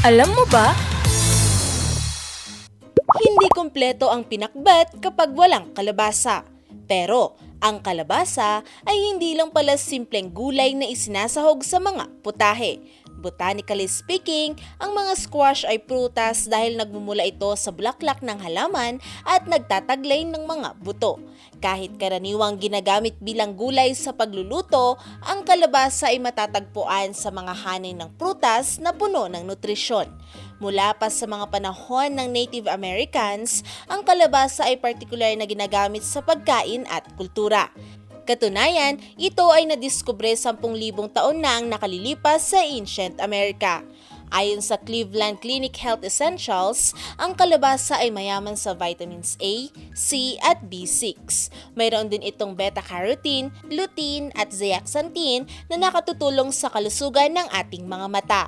Alam mo ba? Hindi kumpleto ang pinakbet kapag walang kalabasa. Pero ang kalabasa ay hindi lang pala simpleng gulay na isinasahog sa mga putahe. Botanically speaking, ang mga squash ay prutas dahil nagmumula ito sa bulaklak ng halaman at nagtataglay ng mga buto. Kahit karaniwang ginagamit bilang gulay sa pagluluto, ang kalabasa ay matatagpuan sa mga hanin ng prutas na puno ng nutrisyon. Mula pa sa mga panahon ng Native Americans, ang kalabasa ay partikular na ginagamit sa pagkain at kultura. Katunayan, ito ay nadiskubre 10,000 taon na ang nakalilipas sa Ancient America. Ayon sa Cleveland Clinic Health Essentials, ang kalabasa ay mayaman sa vitamins A, C at B6. Mayroon din itong beta-carotene, lutein at zeaxanthin na nakatutulong sa kalusugan ng ating mga mata.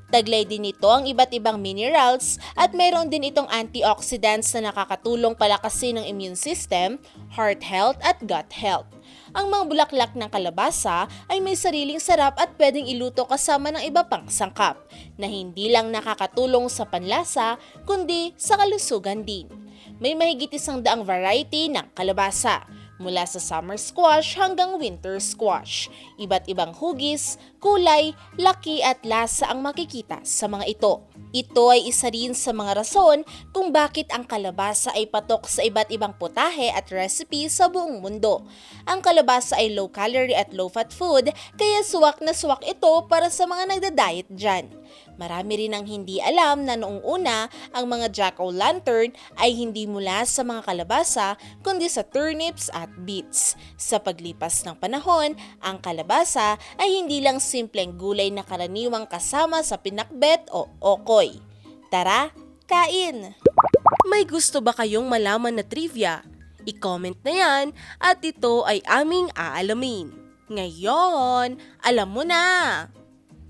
Taglay din ito ang iba't ibang minerals at mayroon din itong antioxidants na nakakatulong palakasin ng immune system, heart health at gut health. Ang mga bulaklak ng kalabasa ay may sariling sarap at pwedeng iluto kasama ng iba pang sangkap na hindi lang nakakatulong sa panlasa kundi sa kalusugan din. May mahigit 100 variety ng kalabasa, mula sa summer squash hanggang winter squash. Iba't ibang hugis, kulay, laki at lasa ang makikita sa mga ito. Ito ay isa rin sa mga rason kung bakit ang kalabasa ay patok sa iba't ibang putahe at recipe sa buong mundo. Ang kalabasa ay low calorie at low fat food, kaya suwak na suwak ito para sa mga nagda-diet dyan. Marami rin ang hindi alam na noong una, ang mga jack-o'-lantern ay hindi mula sa mga kalabasa kundi sa turnips at beets. Sa paglipas ng panahon, ang kalabasa ay hindi lang simpleng gulay na karaniwang kasama sa pinakbet o okoy. Tara, kain! May gusto ba kayong malaman na trivia? I-comment na yan at ito ay aming aalamin. Ngayon, alam mo na!